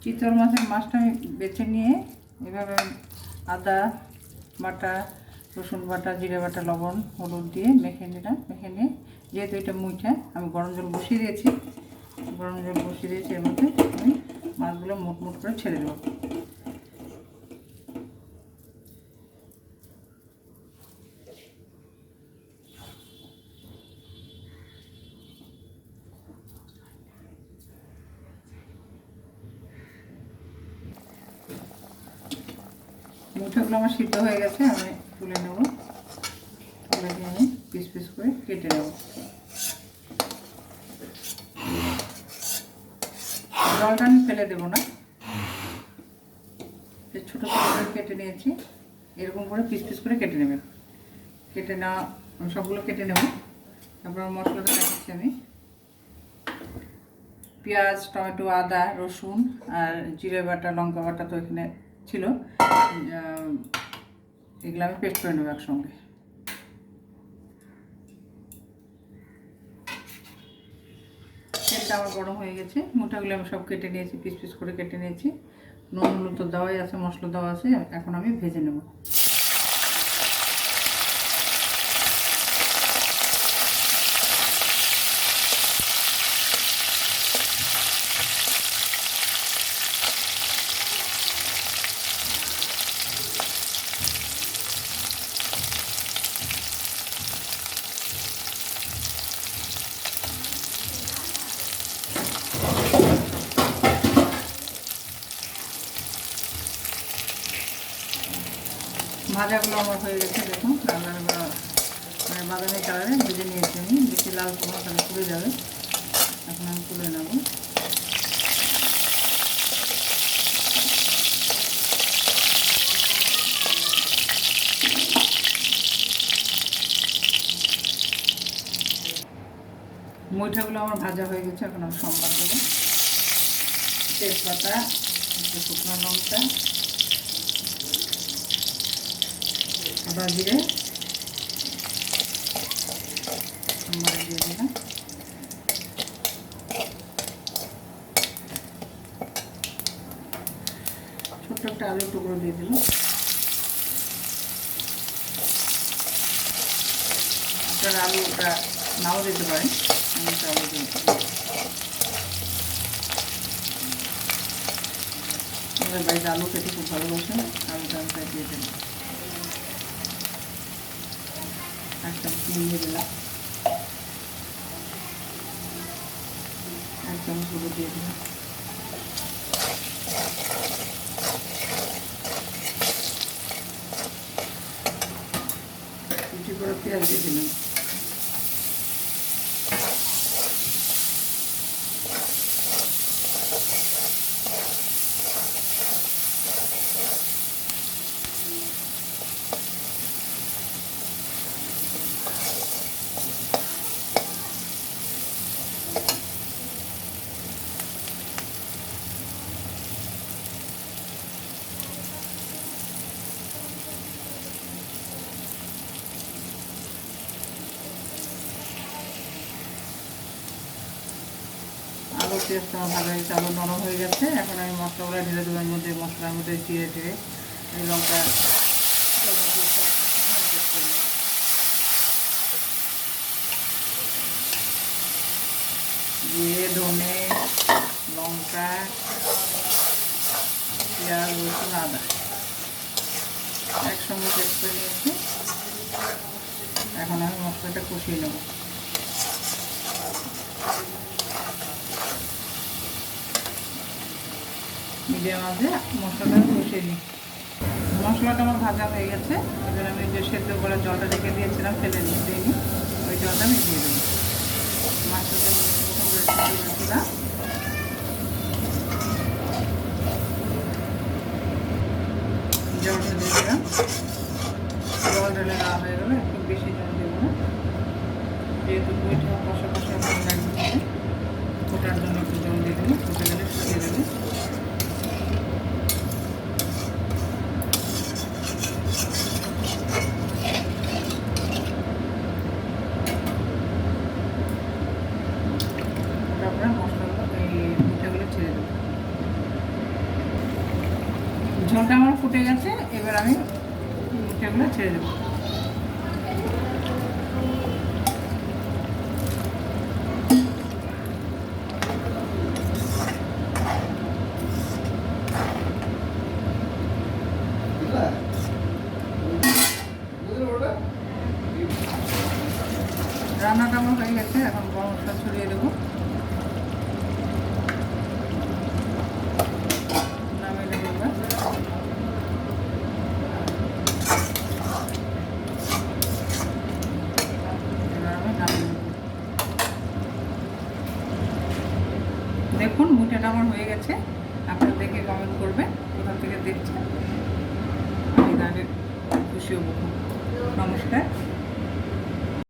চিতল মাছের মাছটা আমি বেছে নিয়ে এভাবে আদা বাটা, রসুন বাটা, জিরে বাটা, লবণ, হলুদ দিয়ে মেখে নিলাম। মেখে নিয়ে যেহেতু এটা মুইটা, আমি গরম জল বসিয়ে দিয়েছি। এর মধ্যে আমি মাছগুলো মুট মুট করে ছেড়ে দেবো। মুঠাগুলো আমার সিদ্ধ হয়ে গেছে, আমি তুলে নেব। তুলে দিয়ে আমি পিস পিস করে কেটে নেব। জলটা আমি ফেলে দেবো না, ছোটো ছোটো করে কেটে নিয়েছি। এরকম করে পিস পিস করে কেটে নেবেন। কেটে নেওয়া সবগুলো কেটে নেব। তারপর মশলাটা দেখাচ্ছি আমি। পেঁয়াজ, টমেটো, আদা, রসুন আর জিরে বাটা, লঙ্কা বাটা তো এখানে ছিল, এগুলো আমি পেস্ট করে নেবো একসঙ্গে। তেলটা আমার গরম হয়ে গেছে। মোটাগুলো আমি সব কেটে নিয়েছি, পিস পিস করে কেটে নিয়েছি। নুন হলুদ তো দেওয়াই আছে, মশলা দেওয়া আছে। এখন আমি ভেজে নেব। ভাজাগুলো আমার হয়ে গেছে, দেখুন মানে বাদামি কালারে ভেজে নিয়েছি আমি। বেশি লাল করবো তাহলে পুড়ে যাবে। এখন আমি তুলে নেব। মুইঠাগুলো আমার ভাজা হয়ে গেছে। এখন আমি সম্বাদ দেবো। তেজপাতা, শুকনো লঙ্কা, আদা, জিরে দিয়ে দিলাম। ছোট্ট একটা আলুর টুকরো দিয়ে দিলাম। আপনারা আলুটা নাও দিতে পারেন, আমি একটা আলু দিয়ে আমাদের বাড়িতে আলু খেতে খুব ভালোবাসেন। আলুটা আমি দিয়ে দিলাম। একটা দিয়ে দিলাম, এক চামচ হলুদ দিয়ে দিলাম। কুচি করে পেঁয়াজ দিয়ে দিলাম। আলু পেঁয়াজটা আমার ভালো হয়েছে, আলু নরম হয়ে গেছে। এখন আমি মশলাগুলো ঢেলে দেবো এর মধ্যে। মশলার মধ্যে জিরে টিরে লঙ্কা জিরে, ধনে, লঙ্কা, পেঁয়াজ, রসুন, আদা একসঙ্গে পেস্ট করে নিয়েছি। এখন আমি মশলাটা কষিয়ে নেব। মিডিয়াম আঁচে মশলাটা কষিয়ে নিই। মশলাটা আমার ভাজা হয়ে গেছে। এবার আমি যে সেদ্ধ করে জলটা রেখে দিয়েছিলাম, ফেলে দিইনি, ওই জলটা আমি দিয়ে দেবো। মাছটা করেছিলাম, জলটা দিয়ে দিলাম। জল ঢেলে দেওয়া হয়ে গেলো। একটু বেশি জল দেবো না, যেহেতু বইটা কষা কষা ভালো লাগবে। ফোটার জন্য একটু জল দিয়ে দেবো। ফুটে গেলে শুকিয়ে দেবে। তারপরে মশলাগুলো এই পিঠাগুলো ছেড়ে দেবো। মুইটাগুলো ছেড়ে দেবো। রান্নাটা আমার হয়ে গেছে, এখন গরম মশলা ছড়িয়ে দেবো। নামিয়ে দেবো এবার। আমি নামিয়ে দেবো। দেখুন মুইটাটা আমার হয়ে গেছে, আপনারা দেখে কমেন্ট করবেন কোথা থেকে দেখছেন, আমি তাহলে খুশি হব। নমস্কার।